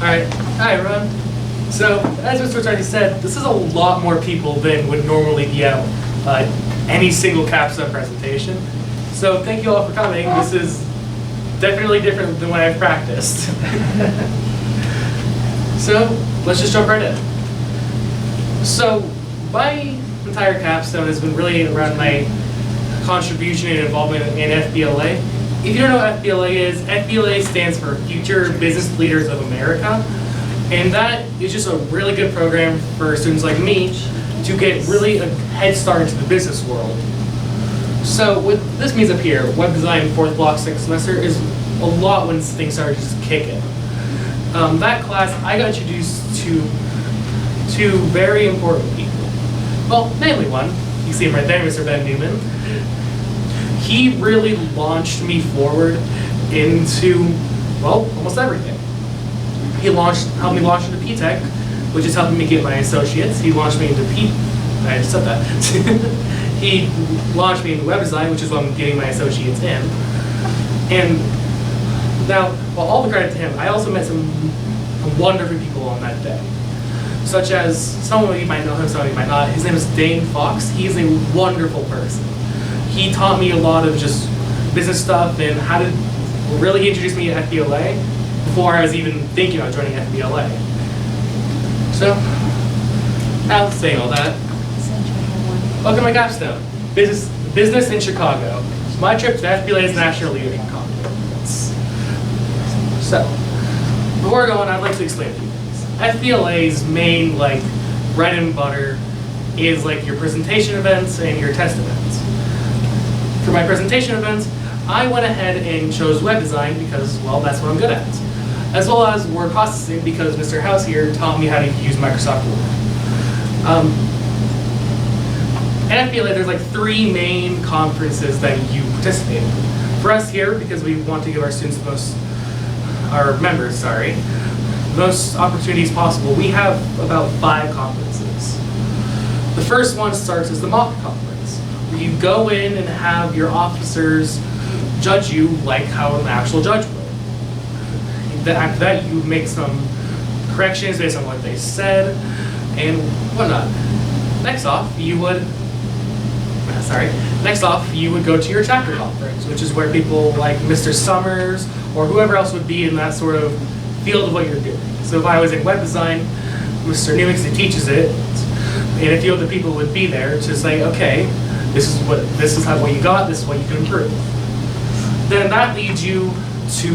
Alright, hi everyone. So, as Mr. already said, this is a lot more people than would normally be at any single Capstone presentation. So, thank you all for coming. This is definitely different than what I've practiced. So, let's just jump right in. So, my entire Capstone has been really around my contribution and involvement in FBLA. If you don't know what FBLA is, FBLA stands for Future Business Leaders of America. And that is just a really good program for students like me to get really a head start into the business world. So what this means up here, web design 4th block 6th semester, is a lot when things started just kicking. That class, I got introduced to two very important people. Well, mainly one. You see him right there, Mr. Ben Newman. He really launched me forward into, well, almost everything. He helped me launch into P-Tech, which is helping me get my associates. He launched me into I just said that. He launched me into web design, which is what I'm getting my associates in. And now, well, all the credit to him, I also met some wonderful people on that day. Such as, some of you might know him, some of you might not. His name is Dane Fox. He's a wonderful person. He taught me a lot of just business stuff and how to really introduce me to FBLA before I was even thinking about joining FBLA. So, now saying all that, welcome to my Capstone, Business in Chicago. My trip to FBLA's National Leadership Conference. So, before I go on, I'd like to explain a few things. FBLA's main, bread and butter is your presentation events and your test events. For my presentation events, I went ahead and chose web design because, well, that's what I'm good at. As well as word processing because Mr. House here taught me how to use Microsoft Word. At FBLA, there's 3 main conferences that you participate in. For us here, because we want to give our students our members, the most opportunities possible, we have about 5 conferences. The first one starts as the mock conference, where you go in and have your officers judge you like how an actual judge would. After that, you make some corrections based on what they said and whatnot. Next off, you would go to your chapter conference, which is where people like Mr. Summers or whoever else would be in that sort of field of what you're doing. So if I was in web design, Mr. Newman teaches it, and a few other people would be there to say, okay, this is what you got, this is what you can improve. Then that leads you to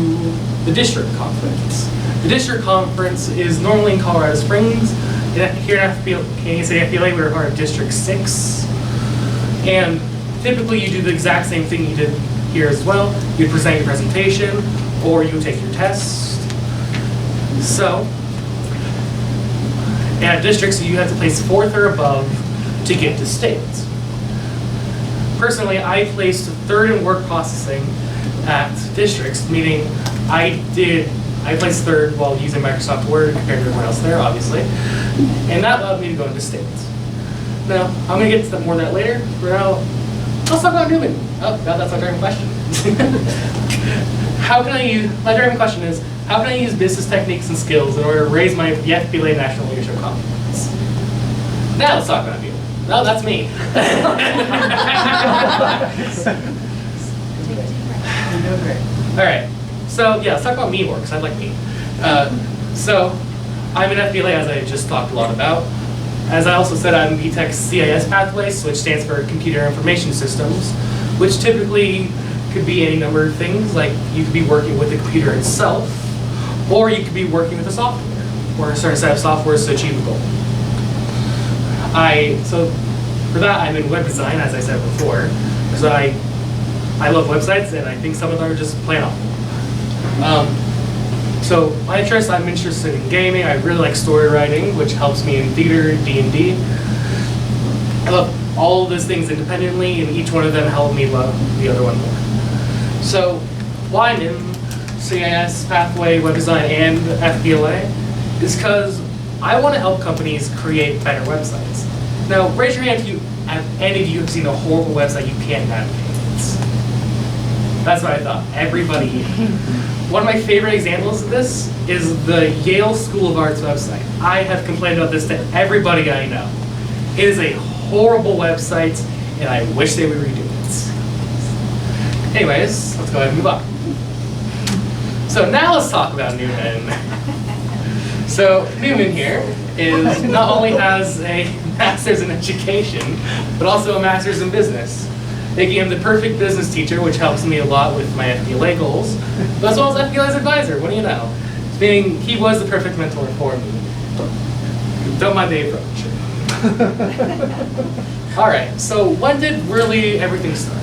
the district conference. The district conference is normally in Colorado Springs. Here at FBLA, we're part of District 6. And typically you do the exact same thing you did here as well. You'd present your presentation, or you would take your test. So, at districts, you have to place 4th or above to get to state. Personally, I placed 3rd in word processing at districts, meaning I placed 3rd while using Microsoft Word compared to everyone else there, obviously. And that allowed me to go into state. Now, I'm going to get to more of that later. For now, let's talk about Newman. Oh, that's my driving question. My driving question is, how can I use business techniques and skills in order to raise my FBLA National Leadership Conference? Now let's talk about Newman. No, that's me. Alright, so yeah, let's talk about me more, because I like me. So, I'm in FBLA, as I just talked a lot about. As I also said, I'm P-Tech's CIS pathways, which stands for Computer Information Systems, which typically could be any number of things, like you could be working with the computer itself, or you could be working with a software, or a certain set of softwares to achieve a goal. So for that, I'm in web design, as I said before, because I love websites, and I think some of them are just plain awful. So my interest, I'm interested in gaming. I really like story writing, which helps me in theater, D&D. I love all of those things independently, and each one of them help me love the other one more. So why I'm in CIS, Pathway, Web Design, and FBLA is because I want to help companies create better websites. Now, raise your hand if any of you have seen a horrible website you can't navigate. That's what I thought. Everybody. One of my favorite examples of this is the Yale School of Arts website. I have complained about this to everybody I know. It is a horrible website, and I wish they would redo it. Anyways, let's go ahead and move on. So now let's talk about Newman. So Newman here is not only has a master's in education, but also a master's in business. Making him the perfect business teacher, which helps me a lot with my FBLA goals, but as well as FBLA's advisor, what do you know? Meaning he was the perfect mentor for me. Don't mind the approach. All right, so when did really everything start?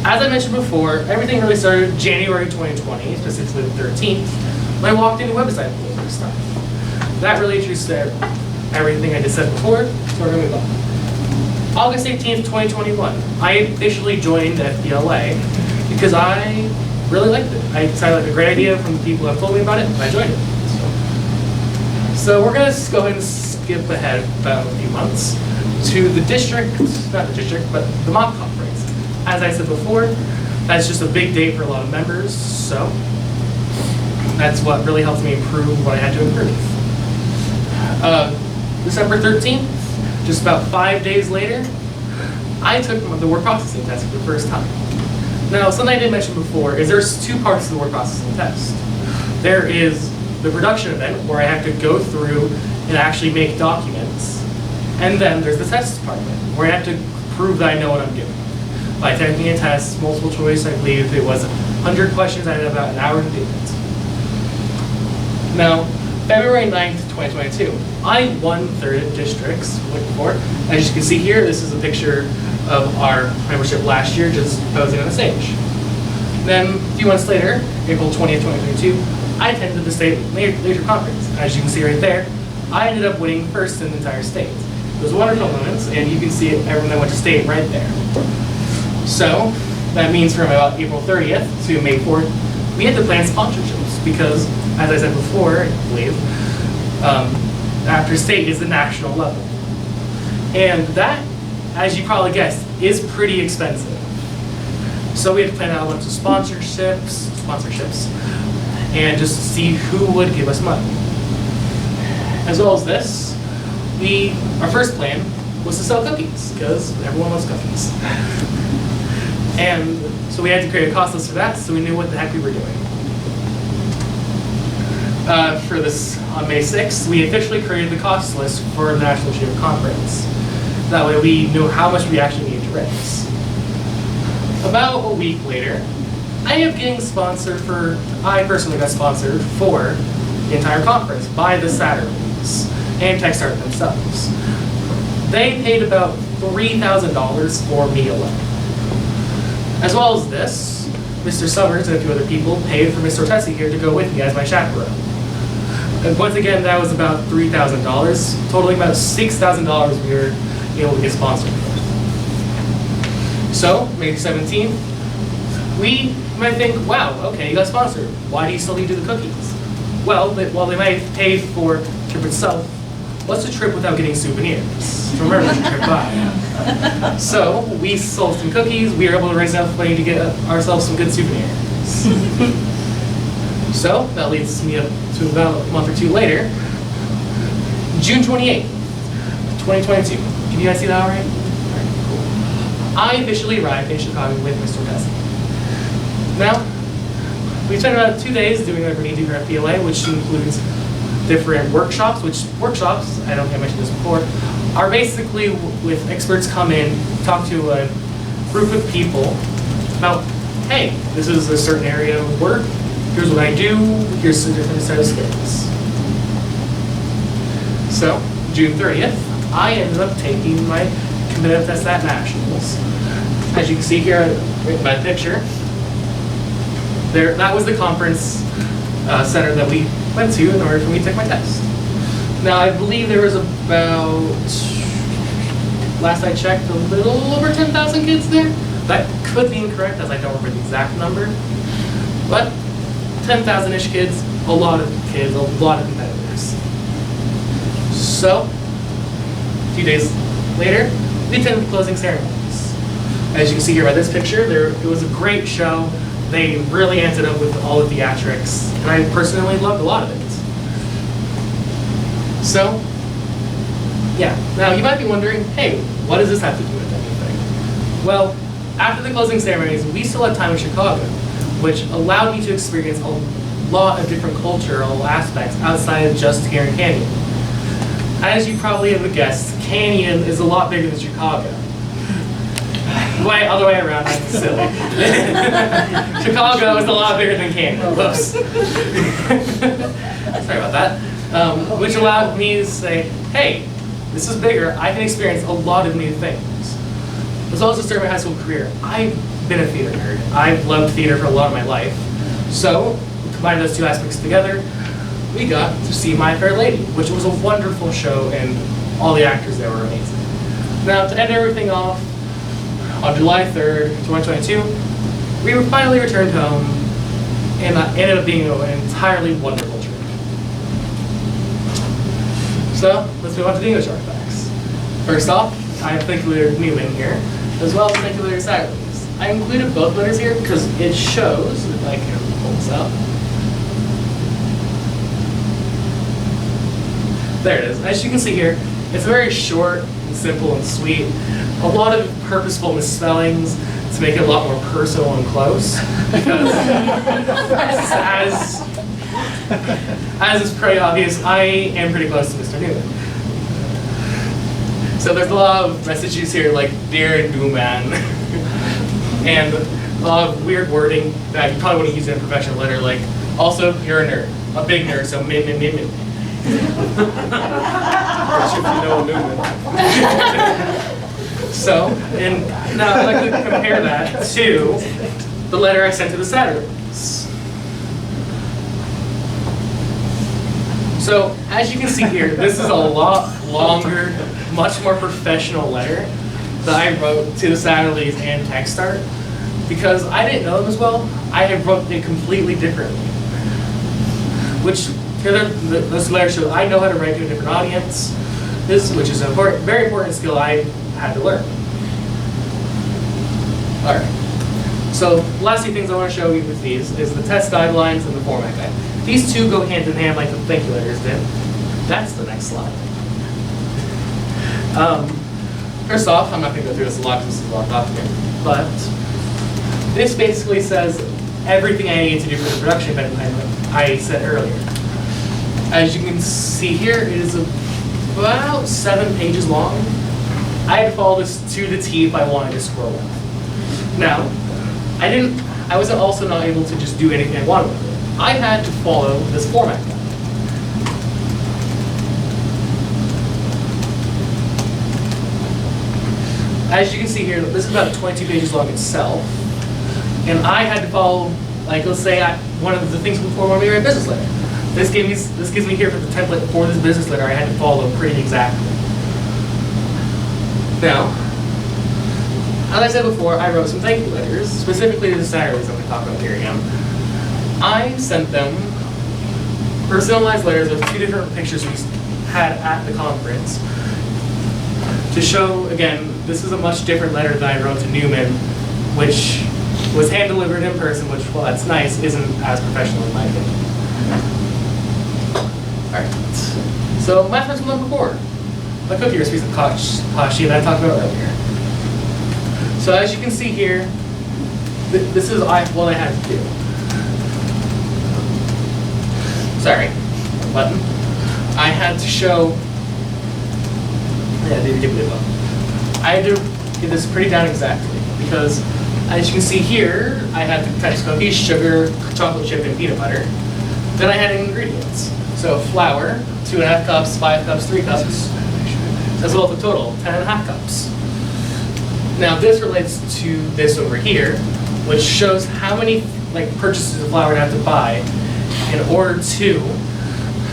As I mentioned before, everything really started January 2020, specifically the 13th, when I walked into website for the first time. That really introduced everything I just said before, so we're gonna move on. August 18th, 2021, I officially joined FBLA because I really liked it. I decided like a great idea from the people who have told me about it, and I joined it. So we're gonna go ahead and skip ahead about a few months to the district, not the district, but the mock conference. As I said before, that's just a big day for a lot of members, so that's what really helped me improve what I had to improve. December 13th, just about 5 days later, I took the word processing test for the first time. Now, something I didn't mention before is there's two parts to the word processing test. There is the production event, where I have to go through and actually make documents. And then there's the test part of it, where I have to prove that I know what I'm doing. By taking a test, multiple choice, I believe it was 100 questions, I had about an hour to do it. Now, February 9th, 2022, I won third districts, looking for. As you can see here, this is a picture of our membership last year, just posing on the stage. Then, a few months later, April 20th, 2022, I attended the state leadership conference. As you can see right there, I ended up winning first in the entire state. It was wonderful moments, and you can see it, everyone that went to state right there. So, that means from about April 30th to May 4th, we had to plan sponsorships because, as I said before, I believe, after state is the national level. And that, as you probably guessed, is pretty expensive. So we had to plan out a bunch of sponsorships, and just see who would give us money. As well as this, our first plan was to sell cookies, because everyone loves cookies. And so we had to create a cost list for that, so we knew what the heck we were doing. For this, on May 6th, we officially created the cost list for the National Leadership Conference. That way we knew how much we actually needed to raise. About a week later, I ended up getting sponsored I personally got sponsored for the entire conference by the Satterleys and TechStart themselves. They paid about $3,000 for me alone. As well as this, Mr. Summers and a few other people paid for Mr. Ortesi here to go with me as my chaperone. And once again, that was about $3,000, totaling about $6,000 we were able to get sponsored for. So, May 17th, we might think, wow, okay, you got sponsored. Why do you still need to do the cookies? Well, while they might have paid for the trip itself, what's a trip without getting souvenirs to remember the trip by? So, we sold some cookies, we were able to raise enough money to get ourselves some good souvenirs. So, that leads me up to about a month or two later, June 28th, 2022. Can you guys see that all right? Cool. I officially arrived in Chicago with Mr. Ortesi. Now, we spent about 2 days doing whatever we need to do for FBLA, which includes different workshops, I don't think I mentioned this before, are basically with experts come in, talk to a group of people about, hey, this is a certain area of work, here's what I do, here's a different set of skills. So, June 30th, I ended up taking my competitive test at Nationals. As you can see here in my picture, that was the conference center that we went to in order for me to take my test. Now, I believe there was about, last I checked, a little over 10,000 kids there. That could be incorrect, as I don't remember the exact number. But 10,000-ish kids, a lot of competitors. So, a few days later, we attended the closing ceremonies. As you can see here by this picture, it was a great show. they really ended up with all the theatrics, and I personally loved a lot of it. So, yeah. Now you might be wondering, hey, what does this have to do with anything? Well, after the closing ceremonies, we still had time in Chicago, which allowed me to experience a lot of different cultural aspects outside of just here in Canyon. As you probably have guessed, Canyon is a lot bigger than Chicago. Other way around, that's silly. Chicago is a lot bigger than Canyon. Whoops. Sorry about that. Which allowed me to say, hey, this is bigger, I can experience a lot of new things. As well as to start my high school career, I've been a theater nerd. I've loved theater for a lot of my life. So, combining those two aspects together, we got to see My Fair Lady, which was a wonderful show, and all the actors there were amazing. Now, to end everything off, on July 3rd, 2022, we were finally returned home, and that ended up being an entirely wonderful trip. So, let's move on to Dingo Shark facts. First off, I have thank you letter Newman here, as well as thank you letter Saturdays. I included both letters here because it shows, if I can pull this up. There it is. As you can see here, it's very short and simple and sweet. A lot of purposeful misspellings to make it a lot more personal and close. Because as is pretty obvious, I am pretty close to Mr. Newman. So there's a lot of messages here like "Dear Newman," and a lot of weird wording that you probably wouldn't use in a professional letter, like, also, you're a nerd, a big nerd, so me. So, and now I'd like to compare that to the letter I sent to the Saturdays. So, as you can see here, this is a lot longer, much more professional letter that I wrote to the Saturdays and Techstart, because I didn't know them as well. I had wrote it completely differently, which this letter shows I know how to write to a different audience, which is a very important skill I had to learn. All right. So, last two things I want to show you with these is the test guidelines and the format guide. These two go hand in hand like the thank you letters did. That's the next slide. First off, I'm not going to go through this a lot because this is a long document, but this basically says everything I need to do for the production event I said earlier. As you can see here, it is about 7 pages long. I had to follow this to the T if I wanted to scroll up. Now, I wasn't also not able to just do anything I wanted with it. I had to follow this format guide. As you can see here, this is about 22 pages long itself. And I had to follow, like, let's say one of the things before when we write a business letter. This gives me here for the template for this business letter I had to follow pretty exactly. Now, as I said before, I wrote some thank you letters, specifically to the Saturdays I'm going to talk about here again. I sent them personalized letters with 2 different pictures we had at the conference to show, again, this is a much different letter that I wrote to Newman, which was hand-delivered in person, which, while that's nice, isn't as professional in my opinion. Alright, so my first one number 4, the cookie recipes of Kashi that I talked about earlier. So as you can see here, this is what I had to do. Sorry, button. I had to show, I had to get this pretty down exactly, because as you can see here, I had the types of cookies, sugar, chocolate chip, and peanut butter. Then I had ingredients. So flour, 2.5 cups, 5 cups, 3 cups, as well as a total, 10.5 cups. Now this relates to this over here, which shows how many purchases of flour I have to buy in order to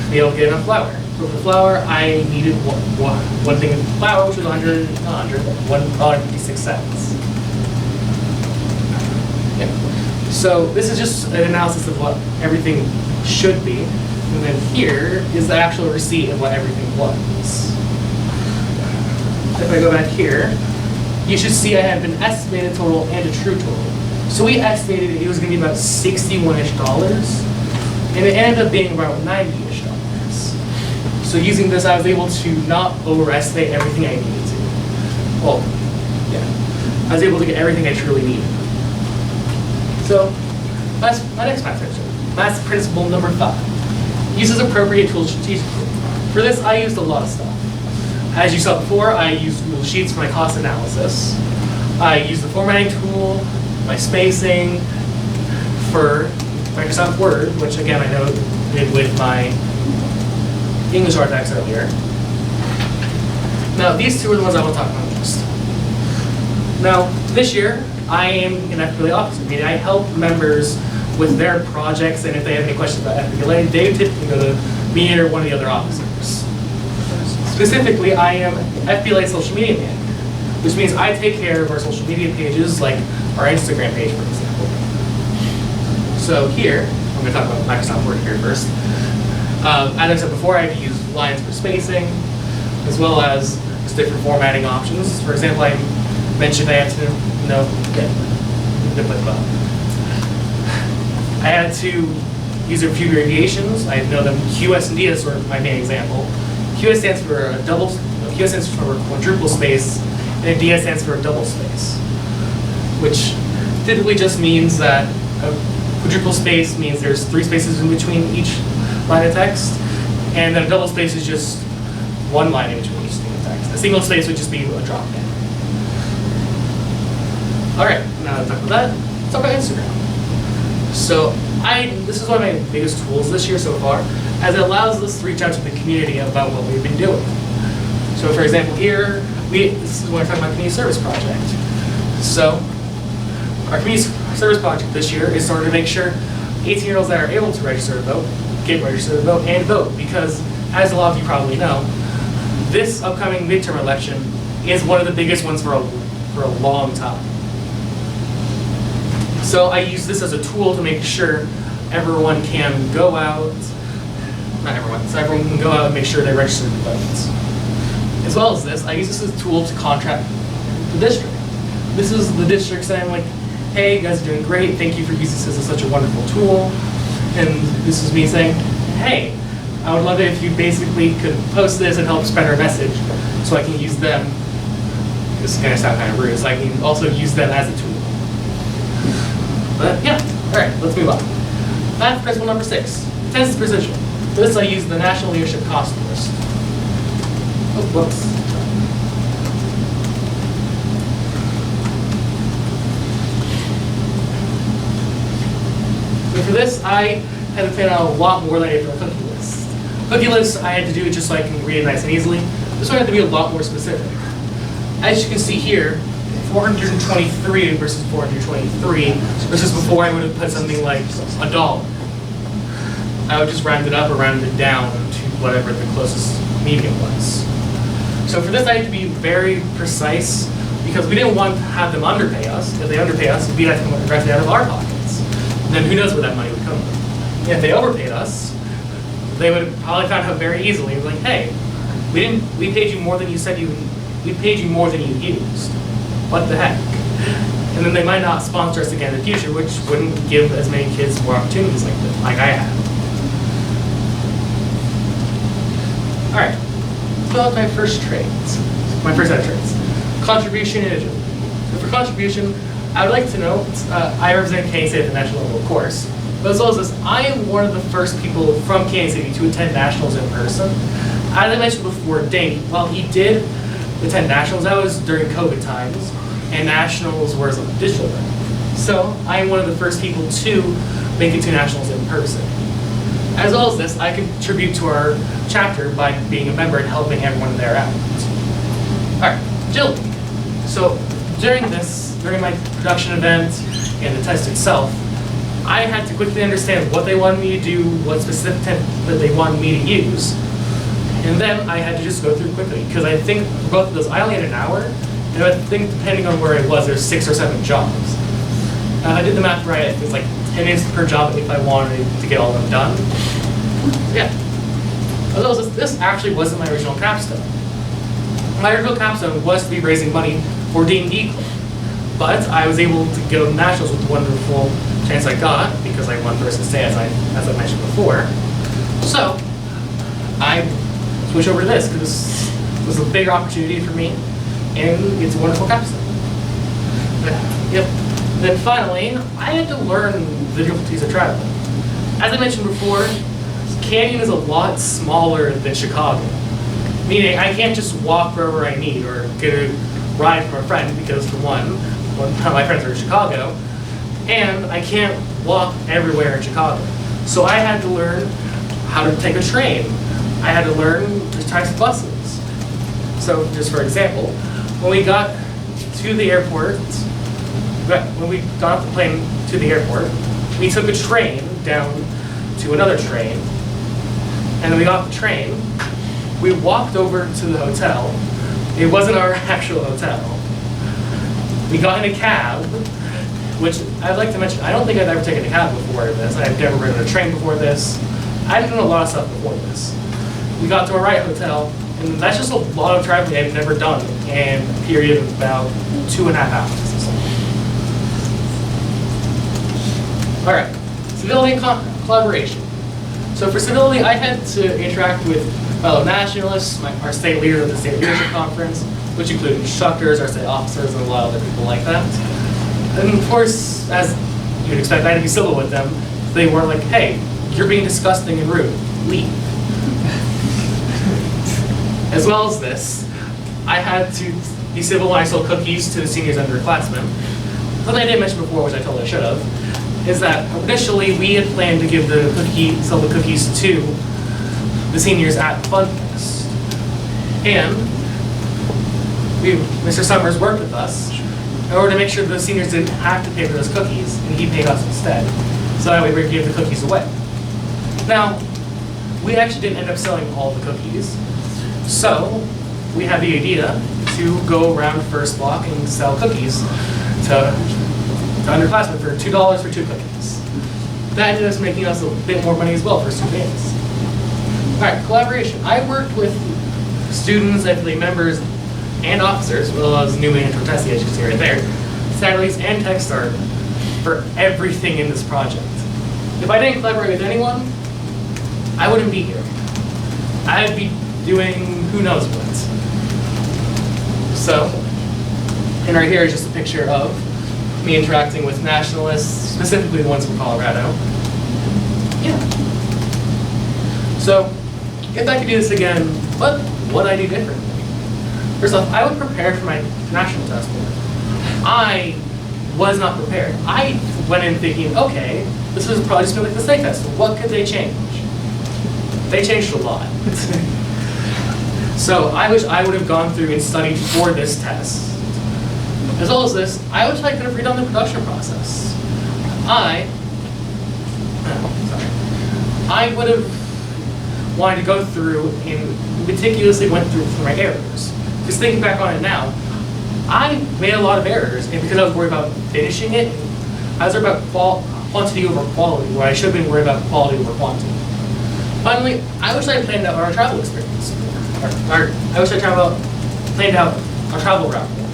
be able to get enough flour. So for flour, I needed one thing of flour, which was $1.56. Yeah. So this is just an analysis of what everything should be. And then here is the actual receipt of what everything was. If I go back here, you should see I have an estimated total and a true total. So we estimated it was going to be about $61-ish, and it ended up being about $90-ish. So using this, I was able to not overestimate everything I needed to. Well, yeah, I was able to get everything I truly needed. So that's my next math principle. Math principle number 5. Uses appropriate tools strategically. For this, I used a lot of stuff. As you saw before, I used Google Sheets for my cost analysis. I used the formatting tool, my spacing, for Microsoft Word, which again I did with my English artifacts earlier. Now, these two are the ones I want to talk about most. Now, this year, I am an FBLA officer, meaning I help members with their projects, and if they have any questions about FBLA, they typically go to me or one of the other officers. Specifically, I am FBLA social media manager, which means I take care of our social media pages, like our Instagram page, for example. So here, I'm going to talk about Microsoft Word here first. As I said before, I've used lines for spacing, as well as just different formatting options. For example, I mentioned I had to I had to use a few abbreviations. I know them. QS and D is sort of my main example. QS stands for QS stands for a quadruple space, and DS stands for a double space, which typically just means that a quadruple space means there's 3 spaces in between each line of text, and then a double space is just 1 line in between each single text. A single space would just be a drop down. All right, now that I've talked about that, let's talk about Instagram. So this is one of my biggest tools this year so far, as it allows us to reach out to the community about what we've been doing. So for example, here, this is when we're talking about community service project. So our community service project this year is sort of to make sure 18-year-olds that are able to register to vote, get registered to vote, and vote, because as a lot of you probably know, this upcoming midterm election is one of the biggest ones for a long time. So I use this as a tool to make sure everyone can go out, not everyone, so everyone can go out and make sure they register to vote. As well as this, I use this as a tool to contract the district. This is the district saying like, hey, you guys are doing great, thank you for using this as such a wonderful tool. And this is me saying, hey, I would love it if you basically could post this and help spread our message so I can use them. This is going to sound kind of rude, so I can also use them as a tool. But yeah, all right, let's move on. Math principle number 6, attendance precision. For this I use the National Leadership Cost List. Oh, whoops. So for this, I had to plan out a lot more than I did for a cookie list. Cookie lists, I had to do it just so I can read it nice and easily. This one had to be a lot more specific. As you can see here, 423 versus 423, versus before I would have put something like $1. I would just round it up or round it down to whatever the closest median was. So for this I had to be very precise, because we didn't want to have them underpay us. If they underpay us, we'd have to come directly out of our pockets. And then who knows where that money would come from. And if they overpaid us, they would have probably found out very easily, like, hey, we paid you more than you said we paid you more than you used. What the heck? And then they might not sponsor us again in the future, which wouldn't give as many kids more opportunities like this, like I had. All right, let's go with my first traits. My first set of traits. Contribution and agility. So for contribution, I would like to note, I represent Kansas City at the national level, of course. But as well as this, I am one of the first people from Kansas City to attend nationals in person. As I mentioned before, Dane, while he did attend nationals, that was during COVID times, and nationals was digital then. So I am one of the first people to make it to nationals in person. As well as this, I contribute to our chapter by being a member and helping everyone there out. All right, agility. So during my production event and the test itself, I had to quickly understand what they wanted me to do, what specific template they wanted me to use. And then I had to just go through quickly, because I think for both of those, I only had an hour, and I think depending on where it was, there's 6 or 7 jobs. I did the math right, it was like 10 minutes per job if I wanted to get all of them done. Yeah. Although this actually wasn't my original capstone. My original capstone was to be raising money for D&D Club. But I was able to go to nationals with the wonderful chance I got because I won first stay, as I mentioned before. So I switched over to this because this was a bigger opportunity for me, and it's a wonderful capstone. Yep. Then finally, I had to learn the difficulties of traveling. As I mentioned before, Canyon is a lot smaller than Chicago. Meaning I can't just walk wherever I need or get a ride from a friend because, for one of my friends are in Chicago, and I can't walk everywhere in Chicago. So I had to learn how to take a train. I had to learn the types of buses. So just for example, when we got to the airport, when we got off the plane to the airport, we took a train down to another train, and then we got off the train, we walked over to the hotel. It wasn't our actual hotel. We got in a cab, which I'd like to mention, I don't think I've ever taken a cab before this. I've never ridden a train before this. I've done a lot of stuff before this. We got to a right hotel, and that's just a lot of traveling I've never done in a period of about 2.5 hours. All right, civility and collaboration. So for civility, I had to interact with fellow nationalists, our state leaders at the State Leadership Conference, which included instructors, our state officers, and a lot of other people like that. And of course, as you'd expect, I had to be civil with them. They weren't like, hey, you're being disgusting and rude, leave. As well as this, I had to be civil when I sold cookies to the seniors and underclassmen. Something I didn't mention before, which I totally should have, is that initially we had planned to give sell the cookies to the seniors at FunFest. And Mr. Summers worked with us in order to make sure the seniors didn't have to pay for those cookies, and he paid us instead. So that way we could give the cookies away. Now, we actually didn't end up selling all the cookies, so we had the idea to go around First Block and sell cookies to underclassmen for $2 for 2 cookies. That ended up making us a bit more money as well for students. All right, collaboration. I worked with students, FLA members, and officers, as well as Newman and Tortesi, as you can see right there, Satellite and TechStart, for everything in this project. If I didn't collaborate with anyone, I wouldn't be here. I'd be doing who knows what. So, and right here is just a picture of me interacting with nationalists, specifically the ones from Colorado. Yeah. So, if I could do this again, what would I do differently? First off, I would prepare for my national test board. I was not prepared. I went in thinking, okay, this is probably just going to be like the state test. What could they change? They changed a lot. So I wish I would have gone through and studied for this test. As well as this, I wish I could have redone the production process. I would have wanted to go through and meticulously went through my errors. Just thinking back on it now, I made a lot of errors, and because I was worried about finishing it, I was worried about quantity over quality, where I should have been worried about quality over quantity. Finally, I wish I had planned out our travel experience. I wish I planned out our travel route more.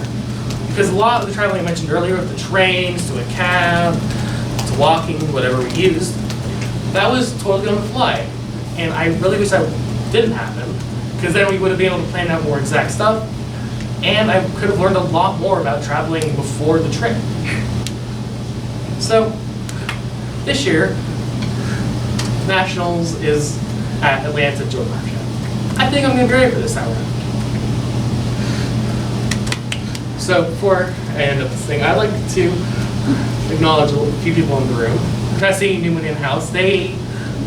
Because a lot of the traveling I mentioned earlier, with the trains, to a cab, to walking, whatever we used, that was totally on the fly. And I really wish that didn't happen, because then we would have been able to plan out more exact stuff, and I could have learned a lot more about traveling before the trip. So, this year, Nationals is at Atlanta, Georgia. I think I'm going to be ready for this time around. So before I end up this thing, I'd like to acknowledge a few people in the room. Jesse, Newman, and House, they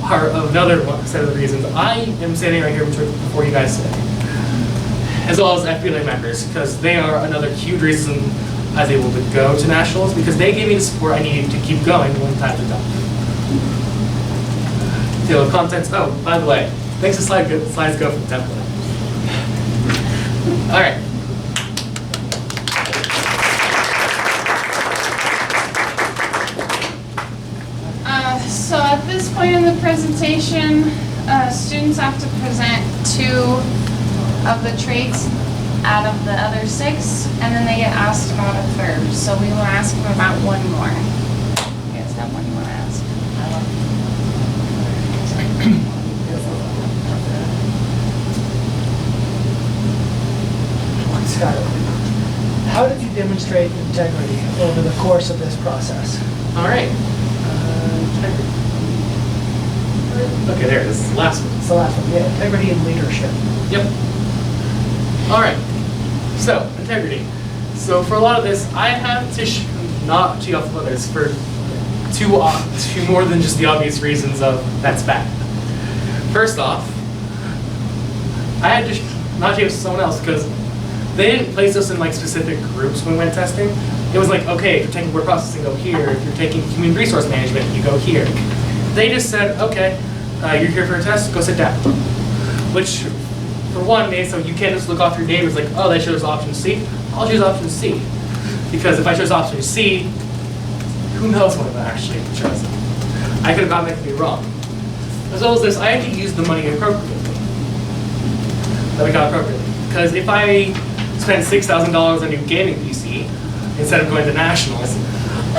are another set of the reasons I am standing right here before you guys today. As well as FBLA members, because they are another huge reason I was able to go to Nationals, because they gave me the support I needed to keep going when times are tough. Table of contents. Oh, by the way, thanks to slides go for the template. All right. So at this point in the presentation, students have to present 2 of the traits out of the other 6, and then they get asked about a third. So we will ask them about one more. You guys have one you want to ask? Scott, how did you demonstrate integrity over the course of this process? All right. Okay, there it is. Last one. It's the last one. Yeah, integrity and leadership. Yep. All right. So, integrity. So for a lot of this, I have to not cheat off of others for two more than just the obvious reasons of that's bad. First off, I had to not cheat with someone else because they didn't place us in like specific groups when we went testing. It was like, okay, if you're taking word processing, go here. If you're taking human resource management, you go here. They just said, okay, you're here for a test, go sit down. Which, for one, made so you can't just look off your neighbors like, oh, they chose option C. I'll choose option C. Because if I chose option C, who knows what I've actually chosen. I could have gotten that to be wrong. As well as this, I had to use the money appropriately. That we got appropriately. Because if I spent $6,000 on a new gaming PC instead of going to nationals,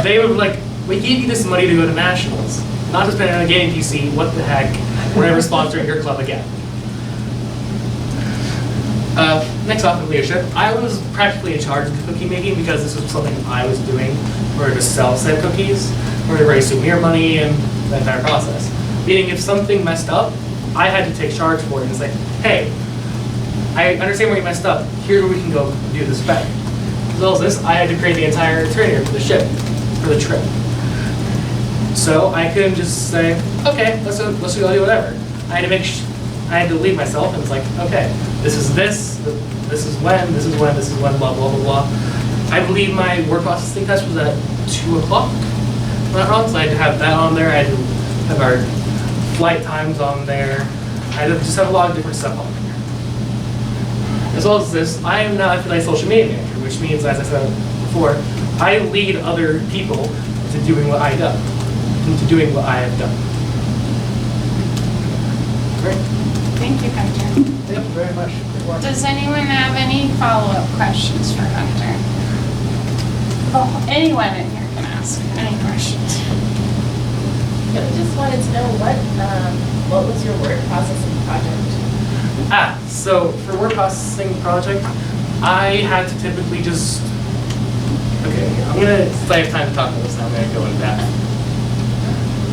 they would be like, we gave you this money to go to nationals, not to spend it on a gaming PC. What the heck? We're never sponsoring your club again. Next off in leadership, I was practically in charge of the cookie making because this was something I was doing in order to sell said cookies, in order to raise souvenir money and that entire process. Meaning if something messed up, I had to take charge for it and say, hey, I understand where you messed up. Here's where we can go do this better. As well as this, I had to create the entire itinerary for the ship, for the trip. So I couldn't just say, okay, let's go do whatever. I had to lead myself, and it's like, okay, this is when, blah, blah, blah, blah. I believe my word processing test was at 2 o'clock, if I'm not wrong, so I had to have that on there. I had to have our flight times on there. I had to just have a lot of different stuff on there. As well as this, I am now a social media manager, which means, as I said before, I lead other people into doing what I have done. Great. Thank you, Hunter. Yep, very much. Good work. Does anyone have any follow-up questions for Hunter? Oh, anyone in here can ask any questions. I just wanted to know what was your word processing project? So for word processing project, I had to typically just, okay, if I have time to talk about this now, I'm gonna go in depth.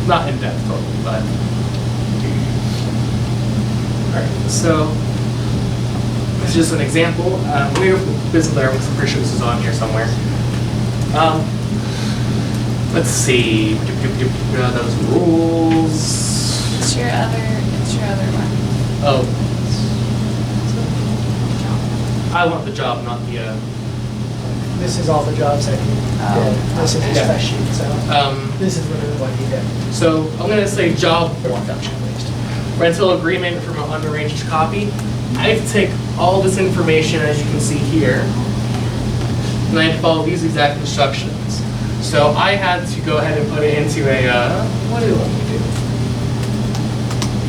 Not in depth totally, but. All right, so this is just an example. Let me go for the business layer because I'm pretty sure this is on here somewhere. Let's see, those rules. It's your other one. Oh. I want the job, not the. This is all the jobs that he did. This is his Yeah. test sheet, so this is literally what he did. So I'm going to say job one, at least. Rental agreement from an unarranged copy. I have to take all this information, as you can see here, and I have to follow these exact instructions. So I had to go ahead and put it into a, what do you want me to do?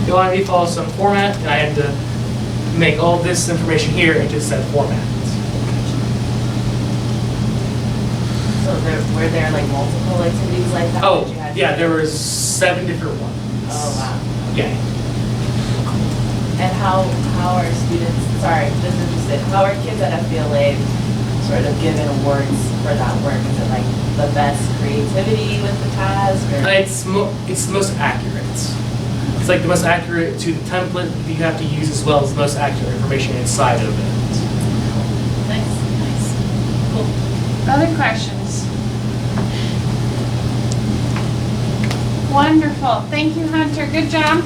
You want me to follow some format, and I had to make all this information here into said format. So were there like multiple activities like that? Oh, that you had to yeah, do? there was 7 different ones. Oh, wow. Yeah. And how are students, sorry, just interested, how are kids at FBLA sort of given awards for that work? Is it like the best creativity with the task? Or? It's the most accurate. It's like the most accurate to the template that you have to use as well as the most accurate information inside of it. Nice. Cool. Other questions? Wonderful. Thank you, Hunter. Good job.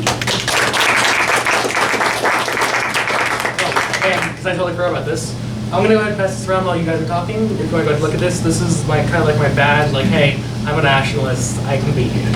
And because I totally forgot about this, I'm gonna go ahead and pass this around while you guys are talking. If you want to go look at this, this is kind of like my badge. Like, hey, I'm a nationalist. I can be here.